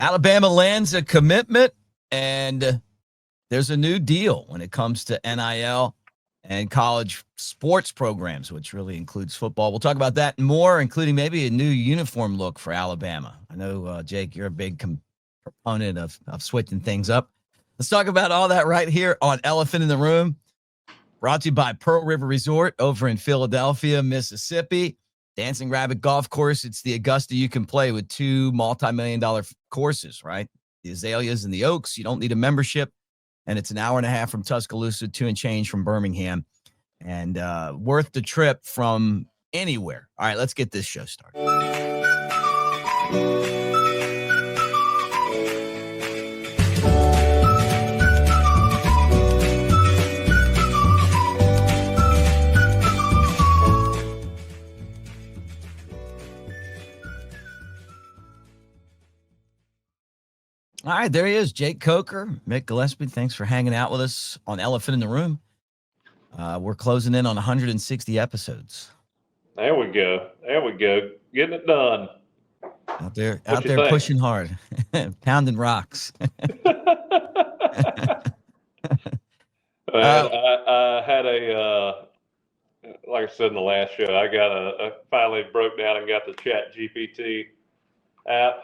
Alabama lands a commitment, and there's a new deal when it comes to NIL and college sports programs, which really includes football. We'll talk about that and more, including maybe a new uniform look for Alabama. I know, Jake, you're a big proponent of switching things up. Let's talk about all that right here on Elephant in the Room, brought to you by Pearl River Resort over in Philadelphia, Mississippi. Dancing Rabbit Golf Course. It's the Augusta you can play with 2 multi-million-dollar courses, right? The Azaleas and the Oaks. You don't need a membership. And it's an hour and a half from Tuscaloosa, 2 and change from Birmingham. And worth the trip from anywhere. All right, let's get this show started. All right, there he is, Jake Coker, Mick Gillispie. Thanks for hanging out with us on Elephant in the Room. We're closing in on 160 episodes. There we go. Getting it done. Out there pushing hard, pounding rocks. I had like I said in the last show, I finally broke down and got the Chat GPT app.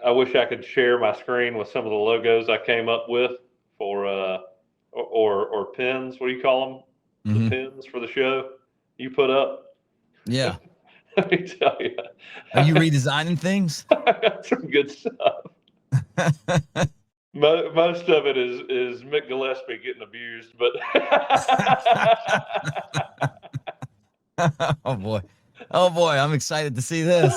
I wish I could share my screen with some of the logos I came up with for or pins. What do you call them? Mm-hmm. The pins for the show you put up. Yeah. Let me tell you. Are you redesigning things? I got some good stuff. Most of it is Mick Gillispie getting abused, but oh boy, I'm excited to see this.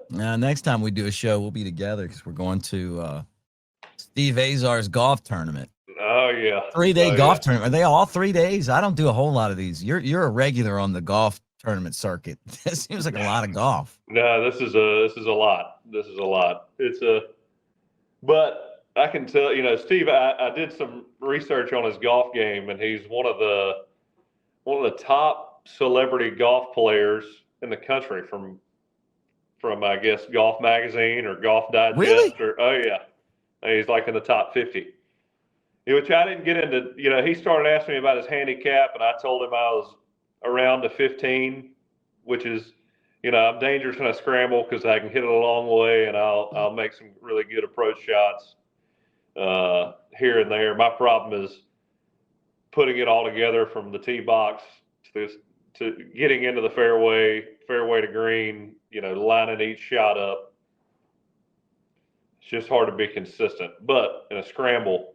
Now, next time we do a show, we'll be together because we're going to Steve Azar's golf tournament. Oh yeah, 3-day golf tournament. Are they all 3 days? I don't do a whole lot of these. You're a regular on the golf tournament circuit. This seems like a lot of golf. No, this is a lot. But I can tell, Steve. I did some research on his golf game, and he's one of the top celebrity golf players in the country from I guess Golf Magazine or Golf Digest. Really? Oh yeah, he's like in the top 50. Which I didn't get into. He started asking me about his handicap, and I told him I was around the 15, which is, I'm dangerous when I scramble because I can hit it a long way, and I'll make some really good approach shots here and there. My problem is putting it all together from the tee box to getting into the fairway to green, lining each shot up. It's just hard to be consistent. But in a scramble,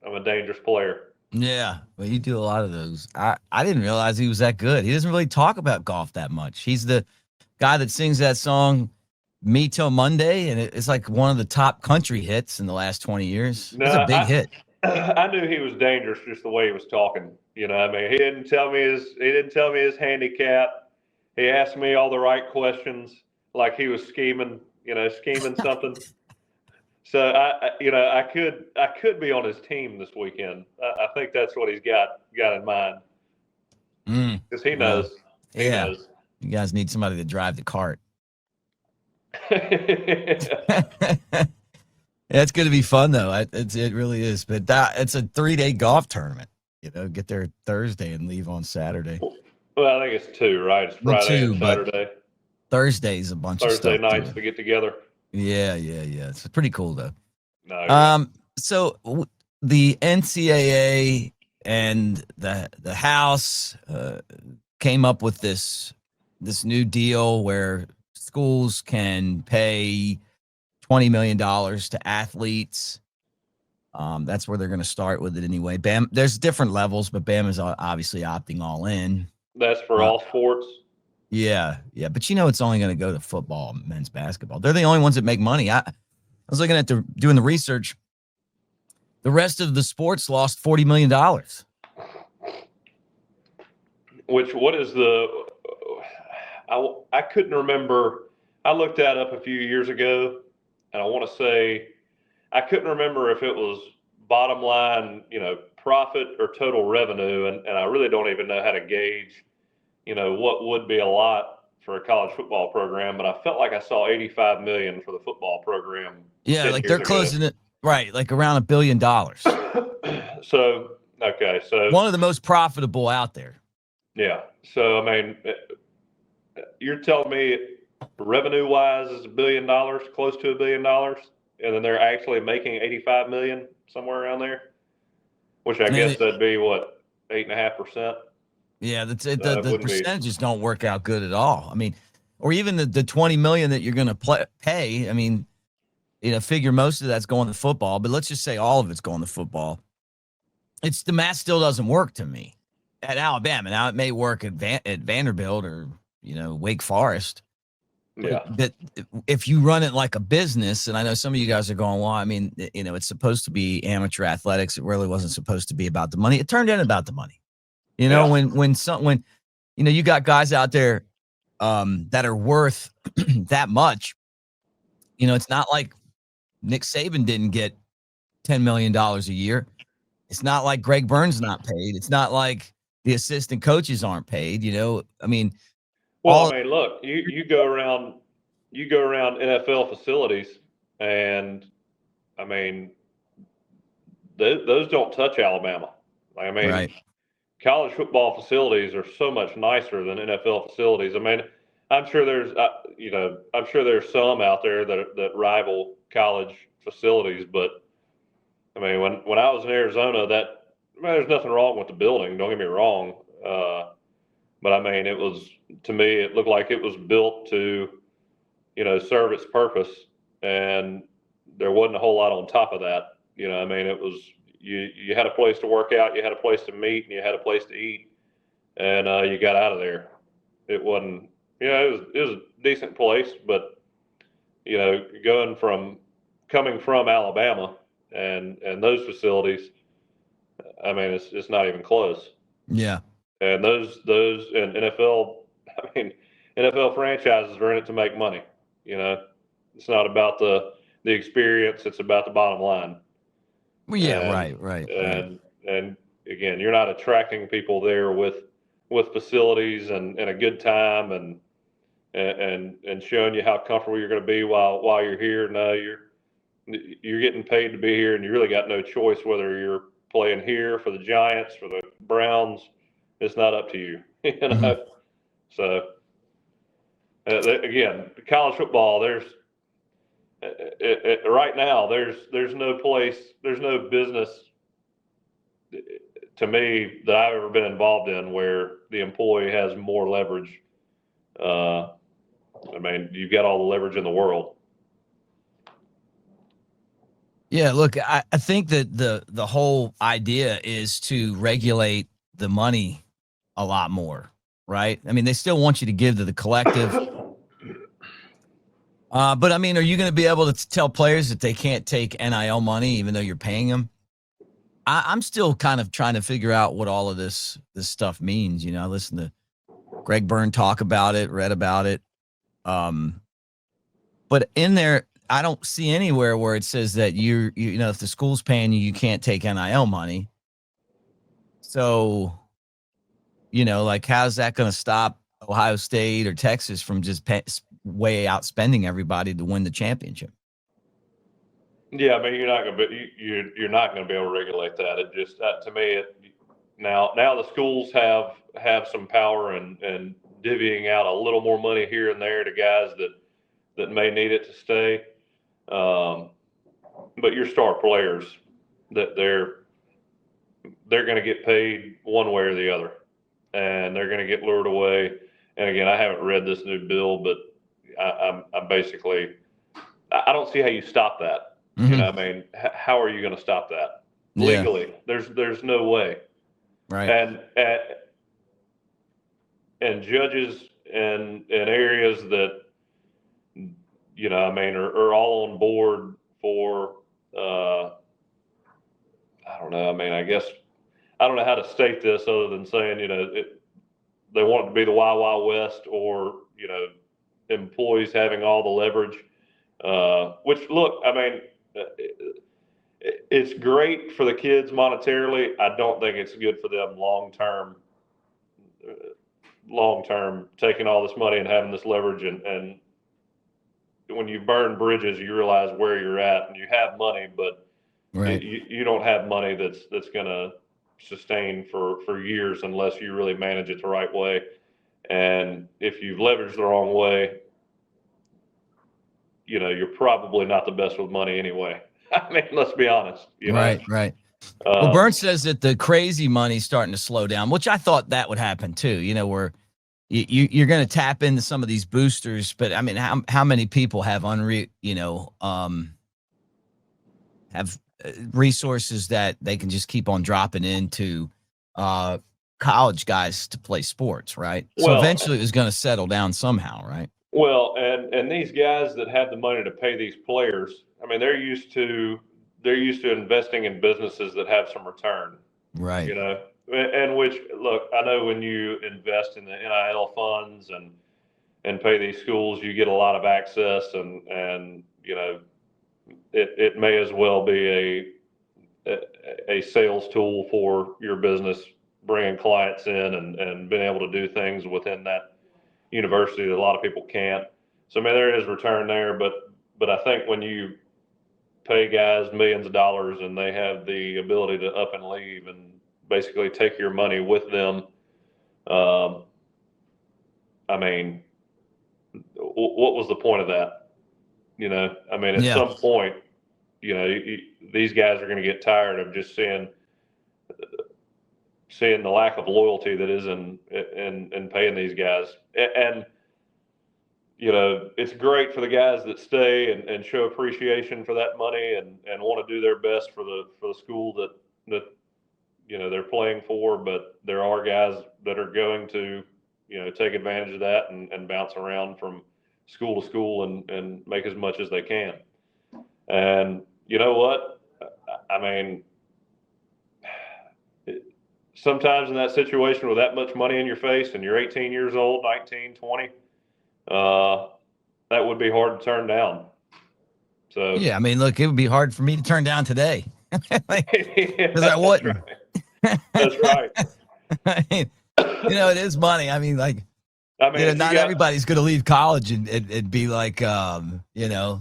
I'm a dangerous player. Yeah, well, you do a lot of those. I didn't realize he was that good. He doesn't really talk about golf that much. He's the guy that sings that song, Me Till Monday, and it's like one of the top country hits in the last 20 years. It's a big hit. I knew he was dangerous just the way he was talking. He didn't tell me his handicap. He asked me all the right questions, like he was scheming something. So I could be on his team this weekend. I think that's what he's got in mind. Because he knows. He knows. You guys need somebody to drive the cart. It's going to be fun though. It really is. But it's a 3-day golf tournament. Get there Thursday and leave on Saturday. Well, I think it's 2, right? It's Friday and Saturday. Thursday's a bunch of stuff. Thursday nights to get together. Yeah. It's pretty cool though. No, so the NCAA and the House came up with this new deal where schools can pay $20 million to athletes. That's where they're going to start with it anyway. There's different levels, but Bama's obviously opting all in. That's for all sports. Yeah. But it's only going to go to football and men's basketball. They're the only ones that make money. I was looking at doing the research. The rest of the sports lost $40 million. What is I couldn't remember. I looked that up a few years ago, and I want to say I couldn't remember if it was bottom line, profit or total revenue, and I really don't even know how to gauge, what would be a lot for a college football program, but I felt like I saw 85 million for the football program. Yeah, 10 like years they're ago. closing it right, like around $1 billion. So, okay, so One of the most profitable out there. yeah, so I mean, you're telling me revenue-wise is $1 billion, close to $1 billion, and then they're actually making 85 million somewhere around there, which I guess that'd be what, 8.5%. Yeah, That the wouldn't be. percentages don't work out good at all. I mean, or even the 20 million that you're going to pay. I mean, figure most of that's going to football, but let's just say all of it's going to football. It's the math still doesn't work to me at Alabama. Now it may work at Vanderbilt or Wake Forest. Yeah. But if you run it like a business, and I know some of you guys are going, well, I mean, it's supposed to be amateur athletics. It really wasn't supposed to be about the money. It turned in about the money. When you got guys out there that are worth that much, it's not like Nick Saban didn't get $10 million a year. It's not like Greg Burns not paid. It's not like the assistant coaches aren't paid. I mean, well, I mean, look, you go around NFL facilities, and I mean, those don't touch Alabama. I mean, right. College football facilities are so much nicer than NFL facilities. I mean, I'm sure there's some out there that rival college facilities, but I mean, when I was in Arizona, there's nothing wrong with the building. Don't get me wrong, but I mean, to me, it looked like it was built to, serve its purpose, and there wasn't a whole lot on top of that. I mean, it was you had a place to work out, you had a place to meet, and you had a place to eat, and you got out of there. It wasn't, it was a decent place, but coming from Alabama and those facilities, I mean, it's not even close. Yeah. And those and NFL, I mean, NFL franchises are in it to make money. It's not about the experience; it's about the bottom line. Well, yeah, And right. and again, you're not attracting people there with facilities and a good time and showing you how comfortable you're going to be while you're here. No, you're getting paid to be here, and you really got no choice whether you're playing here for the Giants, for the Browns. It's not up to you, Mm-hmm. So again, college football. Right now, there's no place, there's no business to me that I've ever been involved in where the employee has more leverage. I mean, you've got all the leverage in the world. Yeah, look, I think that the whole idea is to regulate the money a lot more, right? I mean, they still want you to give to the collective. But I mean, are you going to be able to tell players that they can't take NIL money even though you're paying them? I'm still kind of trying to figure out what all of this stuff means. I listened to Greg Byrne talk about it, read about it. But in there, I don't see anywhere where it says that if the school's paying you, you can't take NIL money. So, like, how's that going to stop Ohio State or Texas from just way outspending everybody to win the championship? Yeah, I mean, you're not going to be able to regulate that. It just to me, now the schools have some power and divvying out a little more money here and there to guys that may need it to stay. But your star players, that they're going to get paid one way or the other, and they're going to get lured away. And again, I haven't read this new bill, but I'm basically, I don't see how you stop that. Mm-hmm. I mean, how are you going to stop that legally? Yeah. There's no way. Right. And judges in areas that I mean are all on board for I don't know. I mean, I guess I don't know how to state this other than saying they want it to be the Wild Wild West, or employees having all the leverage. Which, look, I mean, it's great for the kids monetarily. I don't think it's good for them long term. Long term, taking all this money and having this leverage, and when you burn bridges, you realize where you're at, and you have money, but Right. you don't have money that's going to sustain for years unless you really manage it the right way. And if you've leveraged the wrong way, you're probably not the best with money anyway. I mean, let's be honest. Right. Well, Burns says that the crazy money's starting to slow down, which I thought that would happen too. Where you're going to tap into some of these boosters, but I mean, how many people have have resources that they can just keep on dropping into college guys to play sports, right? So eventually it was going to settle down somehow, right? Well, and these guys that have the money to pay these players, I mean, they're used to investing in businesses that have some return, right? And which, look, I know when you invest in the NIL funds and pay these schools, you get a lot of access, and it may as well be a sales tool for your business, bringing clients in and being able to do things within that university that a lot of people can't. So I mean, there is return there, but I think when you pay guys millions of dollars and they have the ability to up and leave and basically take your money with them, I mean, what was the point of that? I mean, at some point, these guys are going to get tired of just seeing the lack of loyalty that is in paying these guys. And it's great for the guys that stay and show appreciation for that money and want to do their best for the school that they're playing for. But there are guys that are going to take advantage of that and bounce around from school to school and make as much as they can. And you know what? I mean, sometimes in that situation with that much money in your face and you're 18 years old, 19, 20, that would be hard to turn down. So yeah, I mean, look, it would be hard for me to turn down today because I wouldn't. That's right. I mean, it is money. I mean, not everybody's going to leave college and be like, like a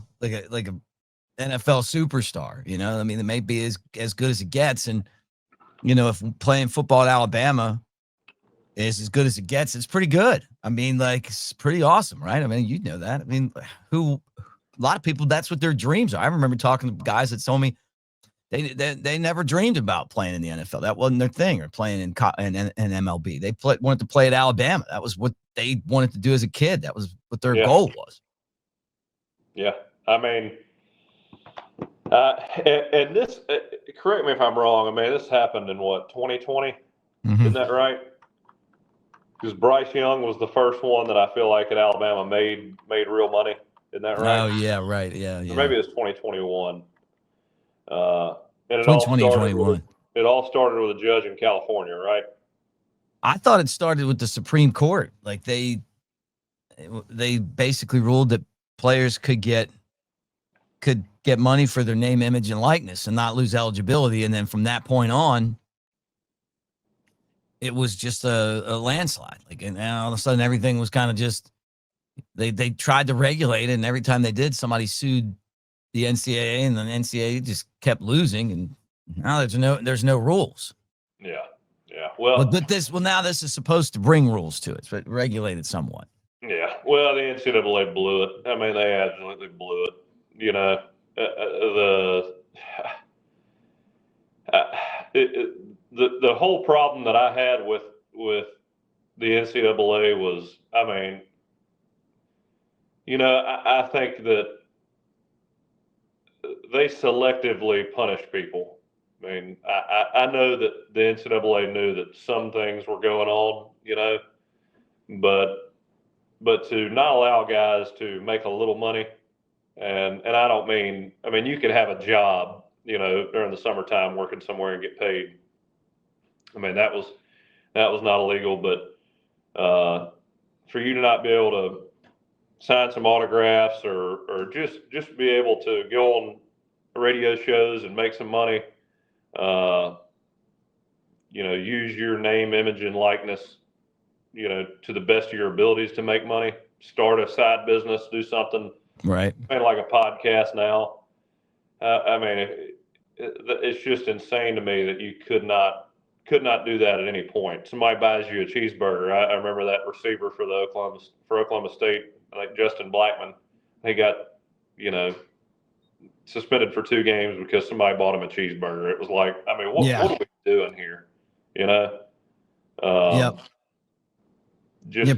NFL superstar. I mean, it may be as good as it gets, and if playing football at Alabama is as good as it gets, it's pretty good. I mean, it's pretty awesome, right? I mean, you know that. I mean, a lot of people, that's what their dreams are. I remember talking to guys that told me they never dreamed about playing in the NFL. That wasn't their thing, or playing in MLB. They wanted to play at Alabama. That was what they wanted to do as a kid. That was what their goal was. Yeah, I mean, and this, correct me if I'm wrong. I mean, this happened in what, 2020? Mm-hmm. Isn't that right? Because Bryce Young was the first one that I feel like at Alabama made real money. Isn't that right? Oh yeah, right. Yeah. Or maybe it's 2021. And it all started with a judge in California, right? I thought it started with the Supreme Court. Like they basically ruled that players could get money for their name, image, and likeness and not lose eligibility. And then from that point on, it was just a landslide. And all of a sudden everything was kind of just, they tried to regulate it. And every time they did, somebody sued the NCAA, and then the NCAA just kept losing. And now there's no rules. Yeah. Well, now this is supposed to bring rules to it, but regulate it somewhat. Yeah. Well, the NCAA blew it. I mean, they absolutely blew it. The whole problem that I had with the NCAA was, I mean, I think that they selectively punish people. I mean, I know that the NCAA knew that some things were going on, but to not allow guys to make a little money, and I don't mean, I mean, you could have a job, during the summertime working somewhere and get paid. I mean, that was not illegal, but for you to not be able to sign some autographs or just be able to go on radio shows and make some money. Use your name, image, and likeness, to the best of your abilities to make money. Start a side business, do something, Right. like a podcast now. It's just insane to me that you could not do that at any point. Somebody buys you a cheeseburger. I remember that receiver for Oklahoma State, like Justin Blackman. He got, suspended for 2 games because somebody bought him a cheeseburger. It was like, what are we doing here? Yep.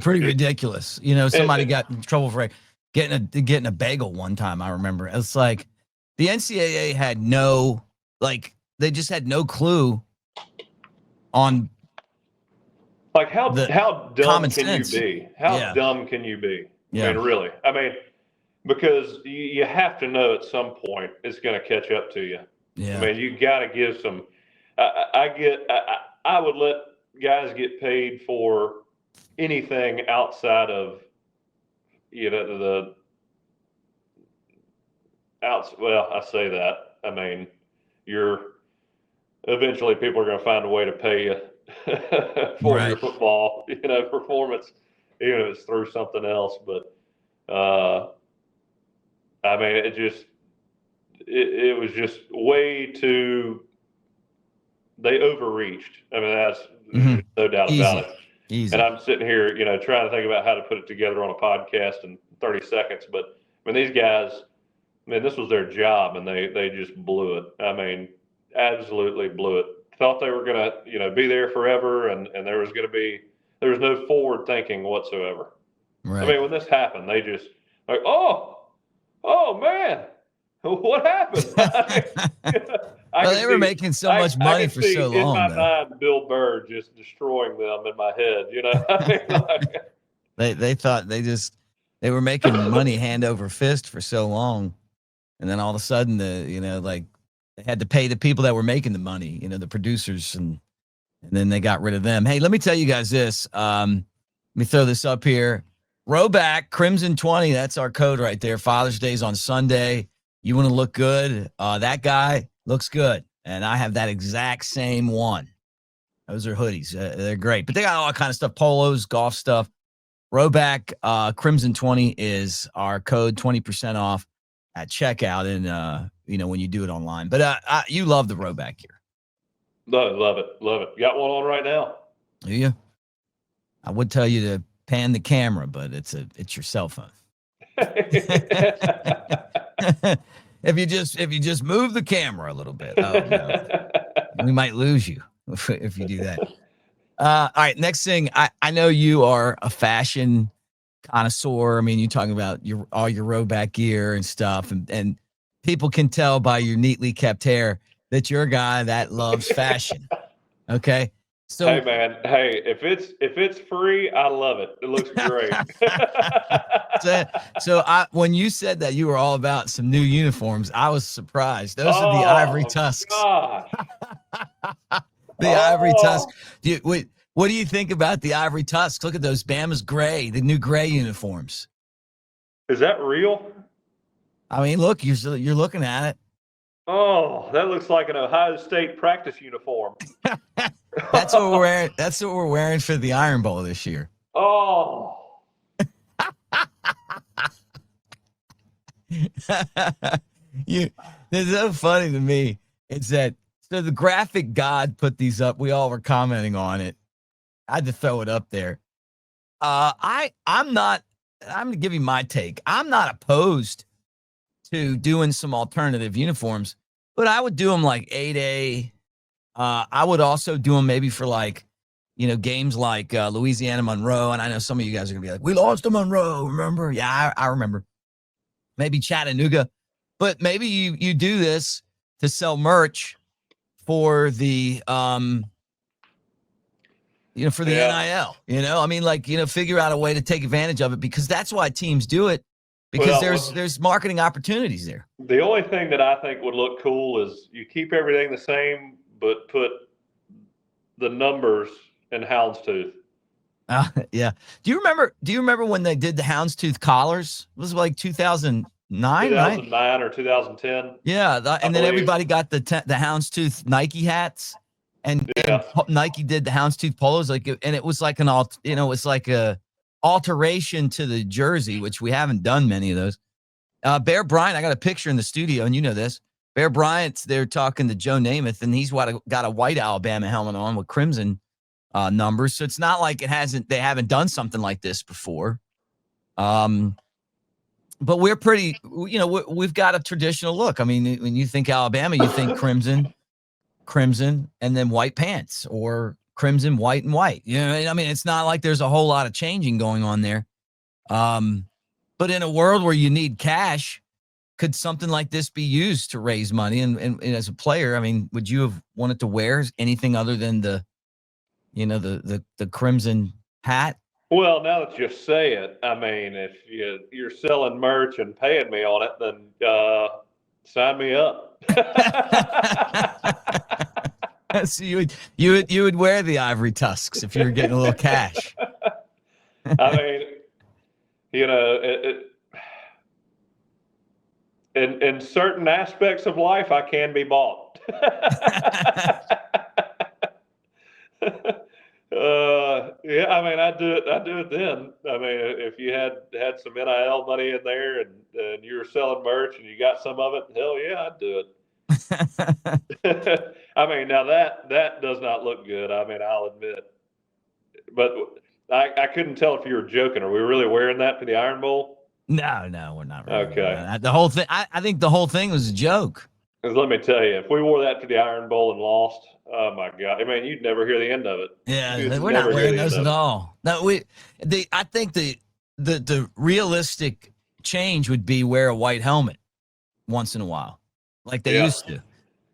Pretty ridiculous. Somebody got in trouble for getting a bagel one time. I remember it's like the NCAA had they just had no clue on how dumb can sense. You be? How dumb can you be? Yeah. Really. Because you have to know at some point it's going to catch up to you. Yeah. You got to give some. I would let guys get paid for anything outside of, well, I say that. Eventually people are going to find a way to pay you for your football, performance, even if it's through something else. But, it was just way too, they overreached. That's no doubt about it. Easy. And I'm sitting here, trying to think about how to put it together on a podcast in 30 seconds. But these guys, this was their job, and they just blew it. Absolutely blew it. Thought they were going to, be there forever, and there was no forward thinking whatsoever. Right. When this happened, they just like, oh man, what happened? They were making so much money for so long. In my mind, Bill Burr just destroying them in my head. They thought they were making money hand over fist for so long, and then all of a sudden they had to pay the people that were making the money, the producers, and then they got rid of them. Hey, let me tell you guys this. Let me throw this up here. Rowback Crimson 20. That's our code right there. Father's Day's on Sunday. You want to look good? That guy looks good, and I have that exact same one. Those are hoodies. They're great, but they got all kind of stuff: polos, golf stuff. Rowback Crimson 20 is our code, 20% off at checkout, and when you do it online. But you love the Rowback gear. Love it. Got one on right now. Do you? I would tell you to pan the camera, but it's your cell phone. If you just move the camera a little bit, we might lose you if you do that. All right, next thing, I know you are a fashion connoisseur. You're talking about all your Rowback gear and stuff, and people can tell by your neatly kept hair that you're a guy that loves fashion. Okay. So, hey man, if it's free, I love it. It looks great. so when you said that you were all about some new uniforms, I was surprised. Those are the ivory tusks. Gosh. Ivory tusks. What do you think about the ivory tusks? Look at those Bama's gray, the new gray uniforms. Is that real? Look, you're looking at it. Oh, that looks like an Ohio State practice uniform. That's what we're wearing. That's what we're wearing for the Iron Bowl this year. Oh. It's so funny to me. It's that so the graphic god put these up. We all were commenting on it. I had to throw it up there. I'm gonna give you my take. I'm not opposed to doing some alternative uniforms, but I would do them like 8A. I would also do them maybe for games like Louisiana Monroe. And I know some of you guys are going to be like, we lost to Monroe, remember? Yeah, I remember. Maybe Chattanooga. But maybe you do this to sell merch for the, for the NIL. Figure out a way to take advantage of it, because that's why teams do it. Because there's marketing opportunities there. The only thing that I think would look cool is you keep everything the same, but put the numbers in houndstooth. Yeah. Do you remember when they did the houndstooth collars? It was like 2000. 2009, right? 2009 or 2010. Yeah, and then believe. everybody got the houndstooth Nike hats, and Nike did the houndstooth polos, and it was like it's like a alteration to the jersey, which we haven't done many of those. Bear Bryant, I got a picture in the studio, and you know this. Bear Bryant's there talking to Joe Namath, and he's got a white Alabama helmet on with crimson numbers. So it's not like they haven't done something like this before. But we're pretty, we've got a traditional look. I mean, when you think Alabama, you think crimson, and then white pants, or crimson, white, and white. I mean, it's not like there's a whole lot of changing going on there. But in a world where you need cash, could something like this be used to raise money? And as a player, I mean, would you have wanted to wear anything other than the crimson hat? Well, now that you say it, I mean, if you're selling merch and paying me on it, then sign me up. So you would wear the ivory tusks if you were getting a little cash. I mean, in certain aspects of life, I can be bought. Yeah, I mean, I do it then. I mean, if you had some NIL money in there and you were selling merch and you got some of it, hell yeah, I'd do it. I mean, now that does not look good. I mean, I'll admit, but I couldn't tell if you were joking. Are we really wearing that for the Iron Bowl? No, we're not. Really okay. The whole thing. I think the whole thing was a joke. Because let me tell you, if we wore that to the Iron Bowl and lost, oh my God! I mean, you'd never hear the end of it. Yeah, we're not wearing those at all. No, I think the realistic change would be wear a white helmet once in a while, like they used to,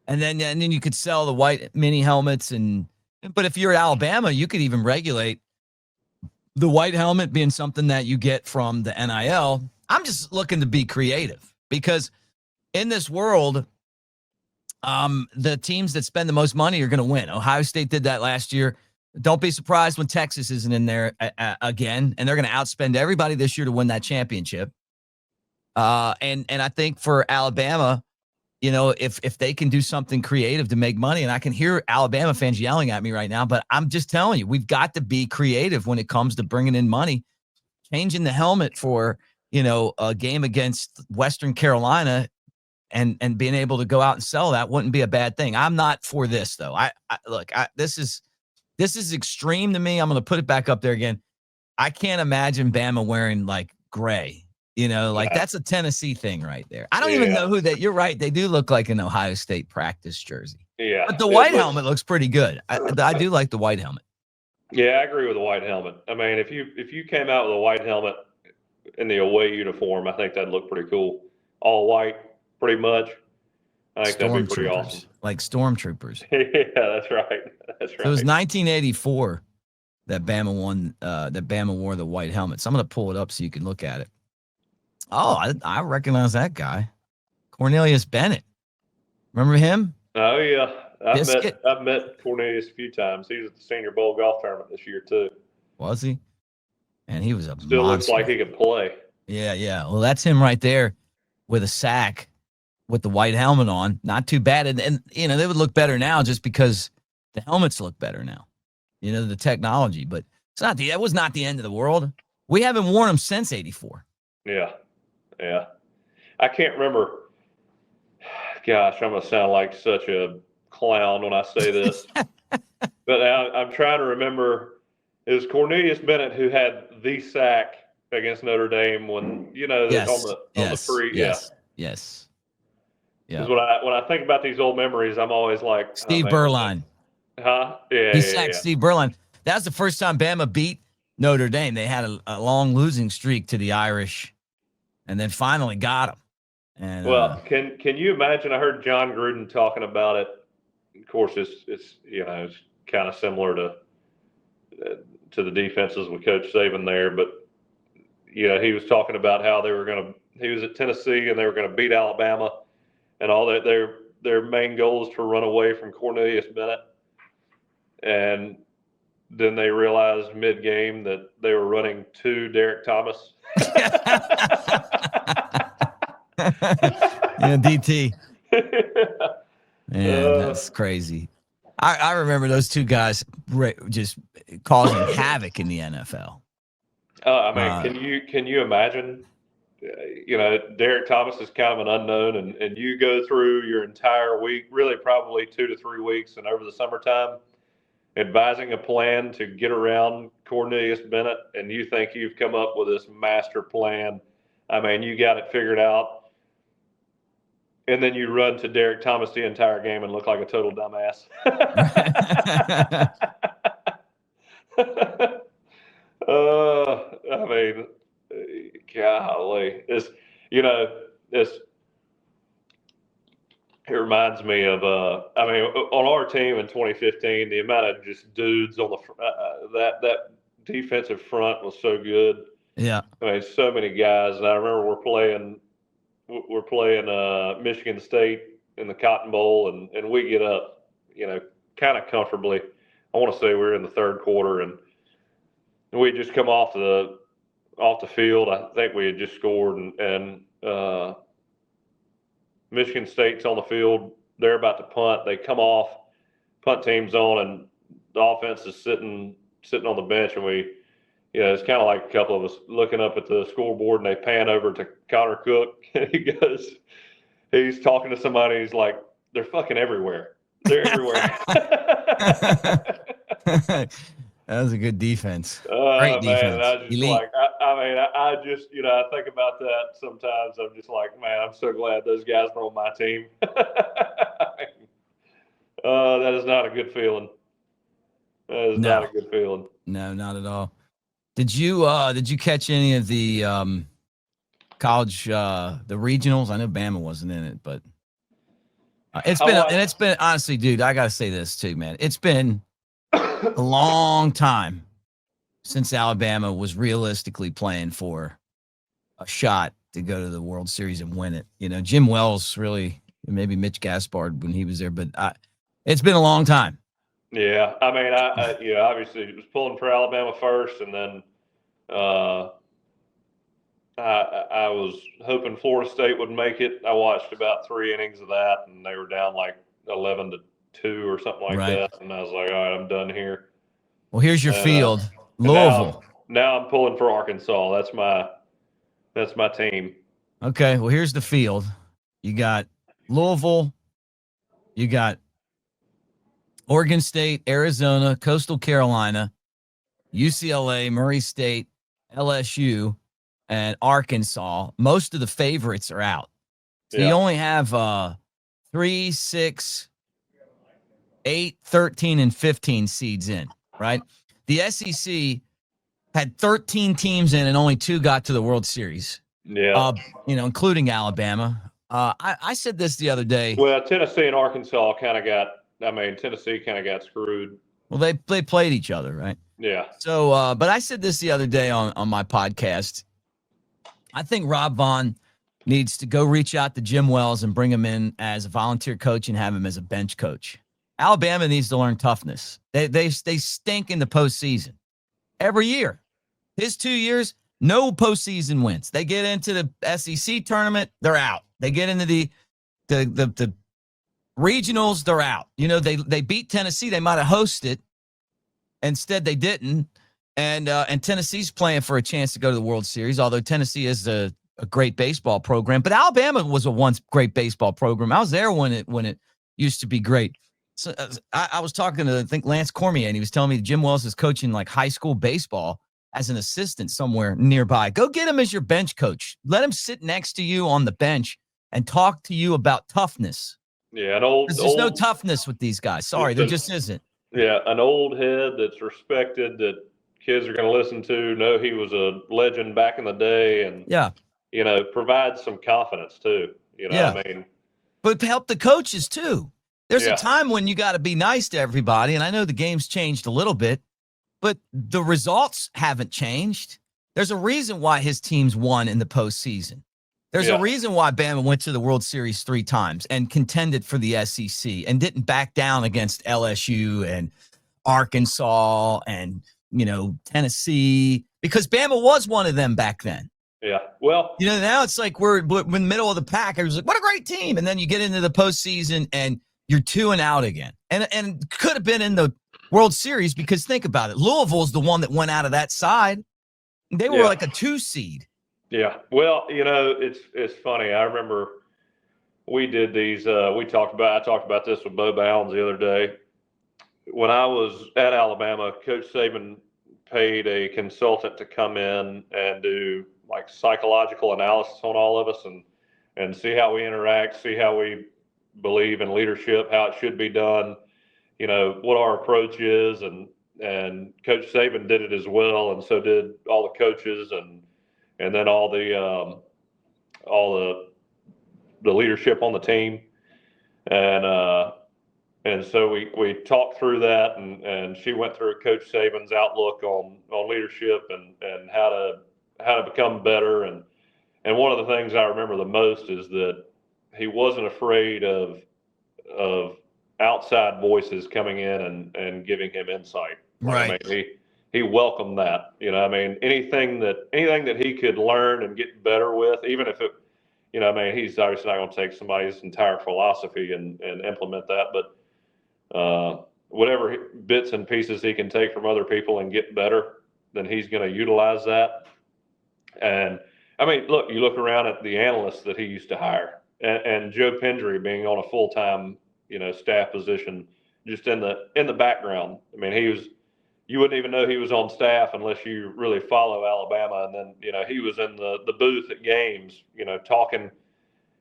and then you could sell the white mini helmets. But if you're at Alabama, you could even regulate the white helmet being something that you get from the NIL. I'm just looking to be creative, because in this world, the teams that spend the most money are going to win. Ohio State did that last year. Don't be surprised when Texas isn't in there again, and they're going to outspend everybody this year to win that championship. And I think for Alabama, if they can do something creative to make money, and I can hear Alabama fans yelling at me right now, but I'm just telling you, we've got to be creative when it comes to bringing in money. Changing the helmet for, a game against Western Carolina and being able to go out and sell that wouldn't be a bad thing. I'm not for this, though. This is extreme to me. I'm going to put it back up there again. I can't imagine Bama wearing like gray. That's a Tennessee thing right there. I don't even know who that. You're right. They do look like an Ohio State practice jersey. Yeah. But the white helmet looks pretty good. I do like the white helmet. Yeah, I agree with the white helmet. I mean, if you came out with a white helmet in the away uniform, I think that'd look pretty cool. All white, pretty much. I think that'd be pretty awesome. Like stormtroopers. Yeah, that's right. That's right. So it was 1984 that Bama won. That Bama wore the white helmet. So I'm going to pull it up so you can look at it. Oh, I recognize that guy, Cornelius Bennett. Remember him? Oh yeah, I've met Cornelius a few times. He was at the Senior Bowl golf tournament this year too. Was he? And he was still monster. Looks like he could play. Yeah. Well, that's him right there with a sack with the white helmet on. Not too bad. And they would look better now just because the helmets look better now. The technology, but that was not the end of the world. We haven't worn them since '84. Yeah. I can't remember. Gosh, I'm going to sound like such a clown when I say this. But I'm trying to remember. It was Cornelius Bennett who had the sack against Notre Dame when, on the free. Yes. Yeah. Because when I think about these old memories, I'm always like. Steve Berline. Huh? Yeah. He sacked Steve Berline. That was the first time Bama beat Notre Dame. They had a long losing streak to the Irish, and then finally got them. And, can you imagine? I heard John Gruden talking about it. Of course, it's kind of similar to the defenses with Coach Saban there, but he was talking about how he was at Tennessee and they were going to beat Alabama, and all that. Their main goal is to run away from Cornelius Bennett, and then they realized mid-game that they were running to Derek Thomas. Yeah, DT. Man, that's crazy. I remember those two guys just causing havoc in the NFL. I mean, can you imagine? Derek Thomas is kind of an unknown, and you go through your entire week, really probably 2 to 3 weeks, and over the summertime, advising a plan to get around Cornelius Bennett, and you think you've come up with this master plan. I mean, you got it figured out. And then you run to Derek Thomas the entire game and look like a total dumbass. I mean, golly, it reminds me of, on our team in 2015, the amount of just dudes on that defensive front was so good. Yeah. I mean, so many guys. And I remember we're playing Michigan State in the Cotton Bowl, and we get up, kind of comfortably. I want to say we were in the third quarter, and we just come off the field. I think we had just scored, and Michigan State's on the field. They're about to punt. They come off, punt team's on, and the offense is sitting on the bench, and it's kind of like a couple of us looking up at the scoreboard, and they pan over to Connor Cook, and he's talking to somebody. He's like, they're fucking everywhere. They're everywhere. That was a good defense. Great defense. Man, I just Elite. I just, I think about that sometimes. I'm just like, man, I'm so glad those guys are on my team. That is not a good feeling. That is not a good feeling. No, not at all. Did you catch any of the college the regionals? I know Bama wasn't in it, but it's been honestly, dude, I gotta say this too, man. It's been a long time since Alabama was realistically playing for a shot to go to the World Series and win it. Jim Wells really, maybe Mitch Gaspard when he was there, but it's been a long time. Yeah, I mean, I obviously was pulling for Alabama first, and then I was hoping Florida State would make it. I watched about 3 innings of that, and they were down like 11-2 or something like that, and I was like, all right, I'm done here. Well, here's your field, Louisville. Now I'm pulling for Arkansas. That's my team. Okay, well, here's the field. You got Louisville. You got Oregon State, Arizona, Coastal Carolina, UCLA, Murray State, LSU, and Arkansas. Most of the favorites are out. So you only have 3, 6, 8, 13, and 15 seeds in, right? The SEC had 13 teams in and only 2 got to the World Series. Yeah. Including Alabama. I said this the other day. Well, Tennessee and Arkansas Tennessee kind of got screwed. Well, they played each other, right? Yeah. So, but I said this the other day on my podcast. I think Rob Vaughn needs to go reach out to Jim Wells and bring him in as a volunteer coach and have him as a bench coach. Alabama needs to learn toughness. They stink in the postseason every year. His 2 years, no postseason wins. They get into the SEC tournament, they're out. They get into the regionals, they're out. They beat Tennessee. They might have hosted. Instead, they didn't. And Tennessee's playing for a chance to go to the World Series, although Tennessee is a great baseball program. But Alabama was a once great baseball program. I was there when it used to be great. So I was talking to, I think, Lance Cormier, and he was telling me Jim Wells is coaching like high school baseball as an assistant somewhere nearby. Go get him as your bench coach. Let him sit next to you on the bench and talk to you about toughness. Yeah, there's no toughness with these guys. Sorry, there just isn't. Yeah, an old head that's respected, that kids are going to listen to, know he was a legend back in the day, and provides some confidence too. But to help the coaches too. There's a time when you got to be nice to everybody, and I know the game's changed a little bit, but the results haven't changed. There's a reason why his teams won in the postseason. There's a reason why Bama went to the World Series 3 times and contended for the SEC and didn't back down against LSU and Arkansas and, Tennessee, because Bama was one of them back then. Yeah. Well, Now it's like we're in the middle of the pack. I was like, what a great team. And then you get into the postseason and you're 2-out again. And could have been in the World Series because think about it. Louisville's the one that went out of that side. They were like a 2 seed. Yeah. Well, it's funny. I remember we did these, I talked about this with Bo Bounds the other day. When I was at Alabama, Coach Saban paid a consultant to come in and do like psychological analysis on all of us and see how we interact, see how we believe in leadership, how it should be done, what our approach is. And Coach Saban did it as well. And so did all the coaches and then all the leadership on the team. And so we talked through that, and she went through Coach Saban's outlook on leadership and how to become better. And one of the things I remember the most is that he wasn't afraid of outside voices coming in and giving him insight. Right. I mean, he welcomed that. Anything that he could learn and get better with, even if it, he's obviously not going to take somebody's entire philosophy and implement that, but whatever bits and pieces he can take from other people and get better, then he's going to utilize that. And I mean, look, you look around at the analysts that he used to hire, and Joe Pendry being on a full-time, staff position, just in the background. I mean, you wouldn't even know he was on staff unless you really follow Alabama. And then, he was in the booth at games, talking,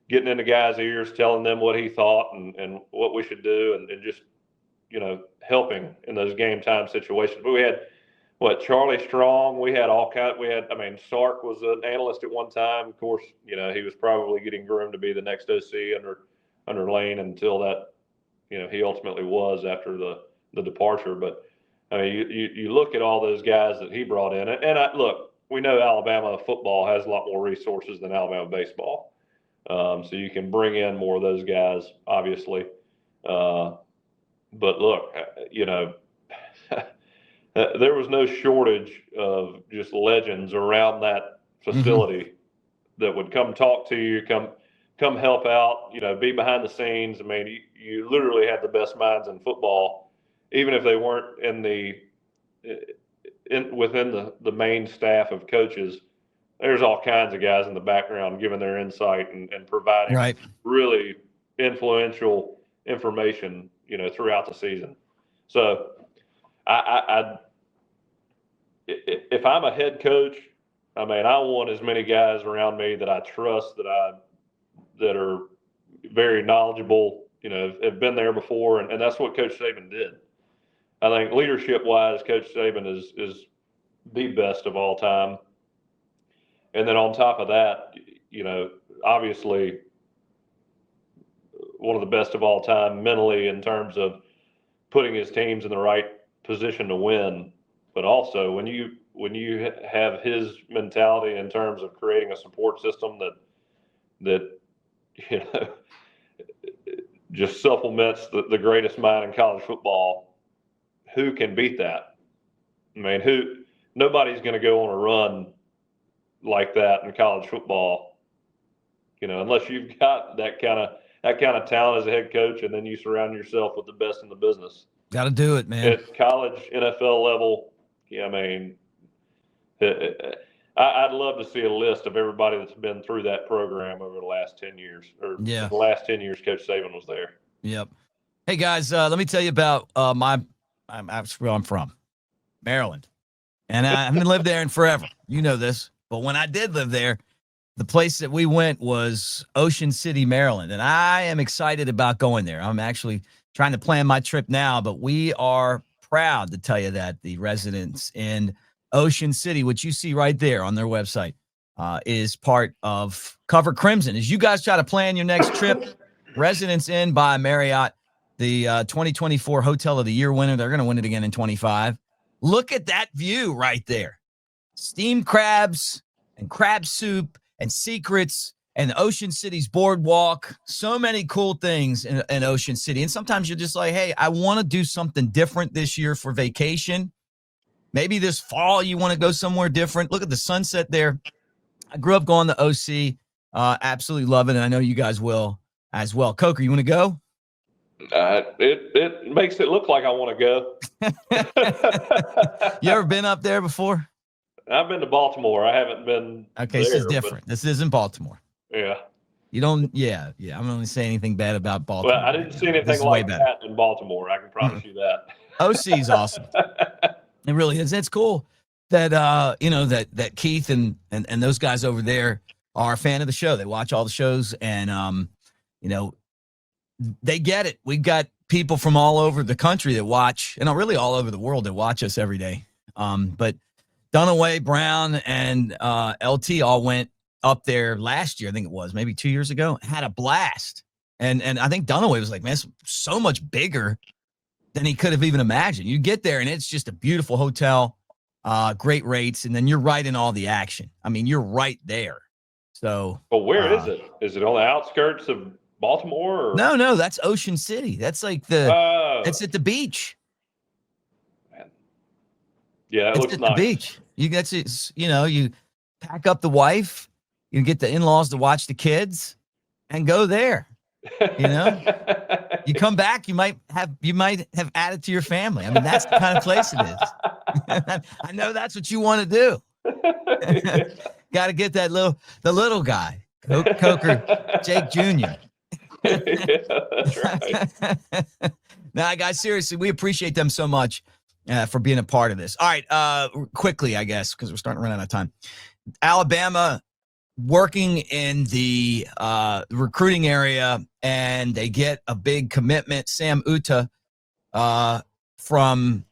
getting into guys' ears, telling them what he thought and what we should do, and just, helping in those game time situations. But we had Charlie Strong. We had Sark was an analyst at one time. Of course, he was probably getting groomed to be the next OC under Lane until that, he ultimately was after the departure. But I mean, you look at all those guys that he brought in, and look, we know Alabama football has a lot more resources than Alabama baseball. So you can bring in more of those guys, obviously. But look, there was no shortage of just legends around that facility that would come talk to you, come help out, be behind the scenes. I mean, you literally had the best minds in football, even if they weren't within the main staff of coaches. There's all kinds of guys in the background giving their insight and providing really influential information, throughout the season. So if I'm a head coach, I mean, I want as many guys around me that I trust, that are very knowledgeable, have been there before. And that's what Coach Saban did. I think leadership-wise, Coach Saban is the best of all time. And then on top of that, obviously one of the best of all time mentally in terms of putting his teams in the right position to win. But also when you have his mentality in terms of creating a support system that just supplements the greatest mind in college football, who can beat that? I mean, nobody's going to go on a run like that in college football, unless you've got that kind of talent as a head coach, and then you surround yourself with the best in the business. Got to do it, man. At college, NFL level, I mean, I'd love to see a list of everybody that's been through that program over the last 10 years, or the last 10 years Coach Saban was there. Yep. Hey guys, let me tell you about where I'm from, Maryland, and I haven't lived there in forever. You know this. But when I did live there, the place that we went was Ocean City, Maryland. And I am excited about going there. I'm actually trying to plan my trip now, but we are proud to tell you that the residents in Ocean City, which you see right there on their website, is part of Cover Crimson. As you guys try to plan your next trip, Residence Inn by Marriott, the 2024 Hotel of the Year winner. They're going to win it again in 25. Look at that view right there. Steamed crabs and crab soup and secrets and Ocean City's boardwalk. So many cool things in Ocean City. And sometimes you're just like, hey, I want to do something different this year for vacation. Maybe this fall you want to go somewhere different. Look at the sunset there. I grew up going to OC. Absolutely love it, and I know you guys will as well. Coker, you want to go? It makes it look like I want to go. You ever been up there before? I've been to Baltimore. I haven't been. Okay, this is different. This isn't Baltimore. Yeah. You don't. Yeah. I'm only saying anything bad about Baltimore. Well, I didn't see anything like that in Baltimore. I can promise you that. OC is awesome. It really is. It's cool that that Keith and those guys over there are a fan of the show. They watch all the shows, and they get it. We've got people from all over the country that watch, and really all over the world that watch us every day. But Dunaway, Brown, and LT all went up there last year. I think it was maybe 2 years ago. Had a blast, and I think Dunaway was like, man, it's so much bigger than he could have even imagined. You get there, and it's just a beautiful hotel, great rates, and then you're right in all the action. I mean, you're right there. So, but where is it? Is it on the outskirts of Baltimore? Or? No, that's Ocean City. That's like it's at the beach. Man. Yeah, it looks at nice. The beach. You get to, you pack up the wife, you get the in-laws to watch the kids, and go there. You come back, you might have added to your family. I mean, that's the kind of place it is. I know that's what you want to do. Got to get the little guy, Coker, Jake Jr. Yeah, that's right. Now, guys, seriously, we appreciate them so much for being a part of this. All right, quickly, I guess, because we're starting to run out of time. Alabama working in the recruiting area, and they get a big commitment. Sam Uta from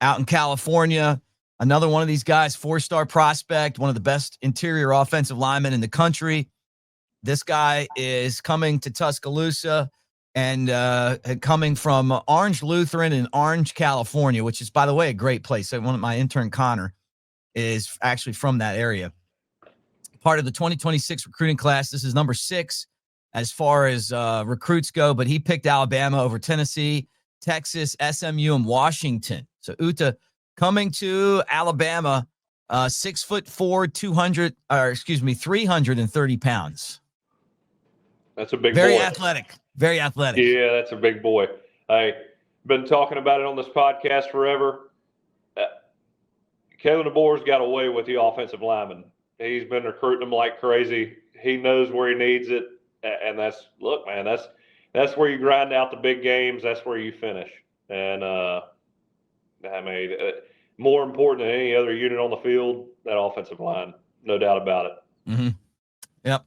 out in California, another one of these guys, 4-star prospect, one of the best interior offensive linemen in the country. This guy is coming to Tuscaloosa and coming from Orange Lutheran in Orange, California, which is, by the way, a great place. So one of my intern, Connor, is actually from that area. Part of the 2026 recruiting class. This is number 6 as far as recruits go, but he picked Alabama over Tennessee, Texas, SMU, and Washington. So Uta coming to Alabama, 6'4", 330 pounds. That's a big Very boy. Athletic. Very athletic. Yeah, that's a big boy. I've been talking about it on this podcast forever. Kalen DeBoer's got away with the offensive lineman. He's been recruiting them like crazy. He knows where he needs it, and that's where you grind out the big games. That's where you finish. And more important than any other unit on the field, that offensive line, no doubt about it. Mm-hmm. Yep.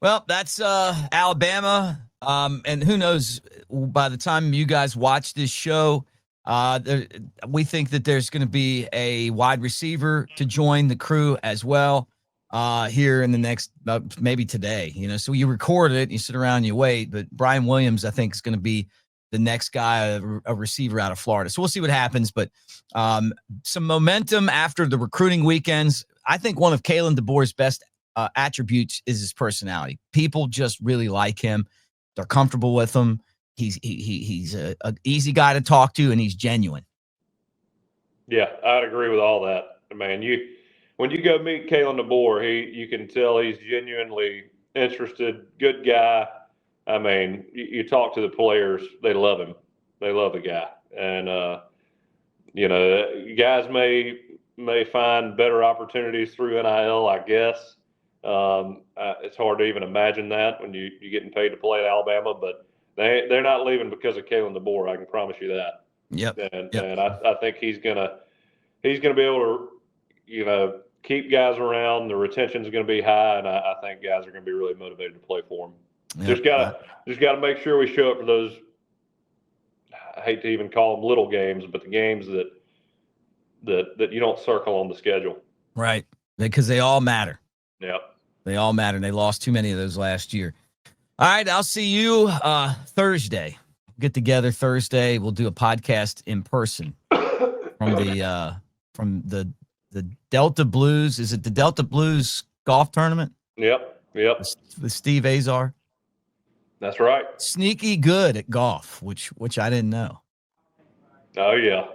Well, that's Alabama, and who knows? By the time you guys watch this show, we think that there's going to be a wide receiver to join the crew as well here in the next maybe today. So you record it, you sit around, you wait. But Brian Williams, I think, is going to be the next guy, a receiver out of Florida. So we'll see what happens. But some momentum after the recruiting weekends. I think one of Kalen DeBoer's best attributes is his personality. People just really like him. They're comfortable with him. He's an easy guy to talk to, and he's genuine. Yeah, I'd agree with all that. Man, when you go meet Kalen DeBoer, you can tell he's genuinely interested, good guy. I mean, you talk to the players, they love him. They love the guy. And, guys may find better opportunities through NIL, I guess. It's hard to even imagine that when you're getting paid to play at Alabama, but they're not leaving because of Kalen DeBoer. I can promise you that. Yep. And I think he's gonna be able to, keep guys around. The retention's going to be high, and I think guys are going to be really motivated to play for him. Yep. Just got to make sure we show up for those. I hate to even call them little games, but the games that you don't circle on the schedule. Right, because they all matter. Yep. They all matter. They lost too many of those last year. All right, I'll see you Thursday. Get together Thursday. We'll do a podcast in person from the Delta Blues. Is it the Delta Blues golf tournament? Yep. With Steve Azar. That's right. Sneaky good at golf, which I didn't know. Oh yeah.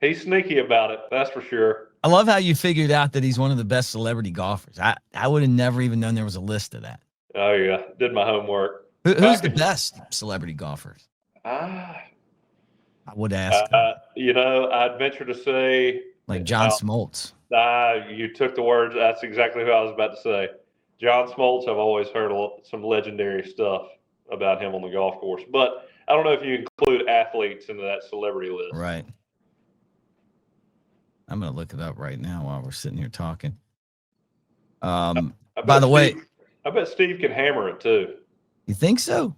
He's sneaky about it. That's for sure. I love how you figured out that he's one of the best celebrity golfers. I would have never even known there was a list of that. Oh yeah, did my homework. Who's the best celebrity golfers? Ah, I would ask. I'd venture to say Like John Smoltz. You took the words. That's exactly who I was about to say. John Smoltz. I've always heard some legendary stuff about him on the golf course, but I don't know if you include athletes into that celebrity list. Right. I'm going to look it up right now while we're sitting here talking. By the way, I bet Steve can hammer it too. You think so?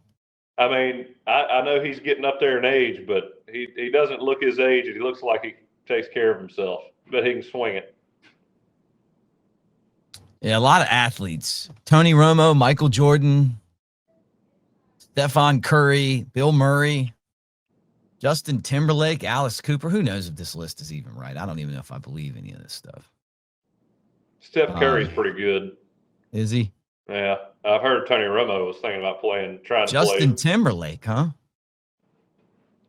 I mean, I know he's getting up there in age, but he doesn't look his age, and he looks like he takes care of himself. But he can swing it. Yeah, a lot of athletes. Tony Romo, Michael Jordan, Stephon Curry, Bill Murray, Justin Timberlake, Alice Cooper. Who knows if this list is even right? I don't even know if I believe any of this stuff. Steph Curry's pretty good. Is he? Yeah. I've heard Tony Romo was thinking about trying to play. Justin Timberlake, huh?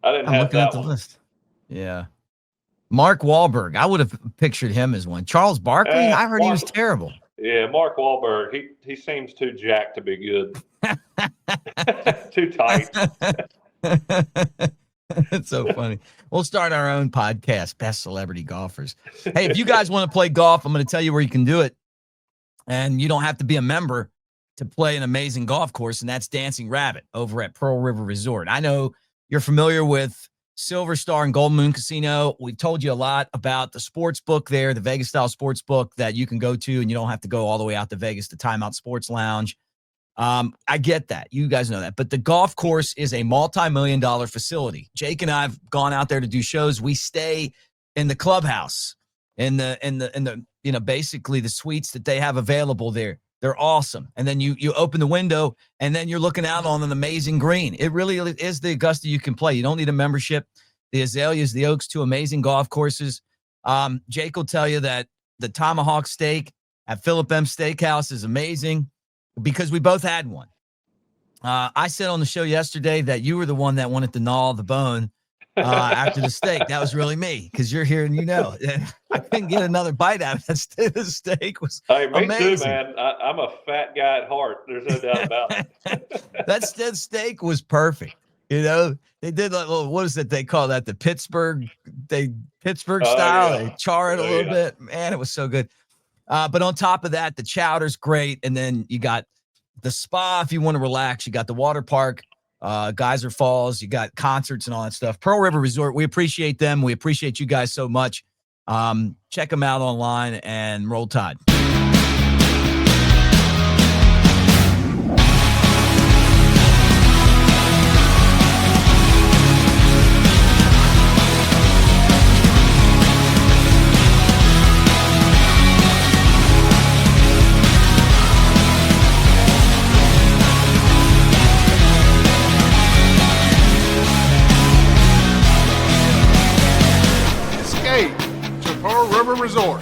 I didn't have that the one. list. Yeah. Mark Wahlberg. I would have pictured him as one. Charles Barkley? I heard he was terrible. Yeah, Mark Wahlberg. He seems too jacked to be good. Too tight. It's so funny. We'll start our own podcast, Best Celebrity Golfers. Hey, if you guys want to play golf, I'm going to tell you where you can do it. And you don't have to be a member to play an amazing golf course, and that's Dancing Rabbit over at Pearl River Resort. I know you're familiar with Silver Star and Golden Moon Casino. We've told you a lot about the sports book there, the Vegas-style sports book that you can go to, and you don't have to go all the way out to Vegas to Timeout Sports Lounge. I get that. You guys know that. But the golf course is a multi-million-dollar facility. Jake and I have gone out there to do shows. We stay in the clubhouse, in the basically the suites that they have available there. They're awesome. And then you open the window, and then you're looking out on an amazing green. It really is the Augusta you can play. You don't need a membership. The Azaleas, the Oaks, two amazing golf courses. Jake will tell you that the Tomahawk steak at Philip M. Steakhouse is amazing because we both had one. I said on the show yesterday that you were the one that wanted to gnaw the bone after the steak. That was really me because you're here and I couldn't get another bite out of that. The steak was amazing. Me too, man. I'm a fat guy at heart. There's no doubt about it. That steak was perfect. They did like what is it they call that? The Pittsburgh style. Yeah. They char it a little bit. Man, it was so good. But on top of that, the chowder's great, and then you got the spa if you want to relax. You got the water park. Geyser Falls, you got concerts and all that stuff. Pearl River Resort, we appreciate them. We appreciate you guys so much. Check them out online and roll tide. To Pearl River Resort.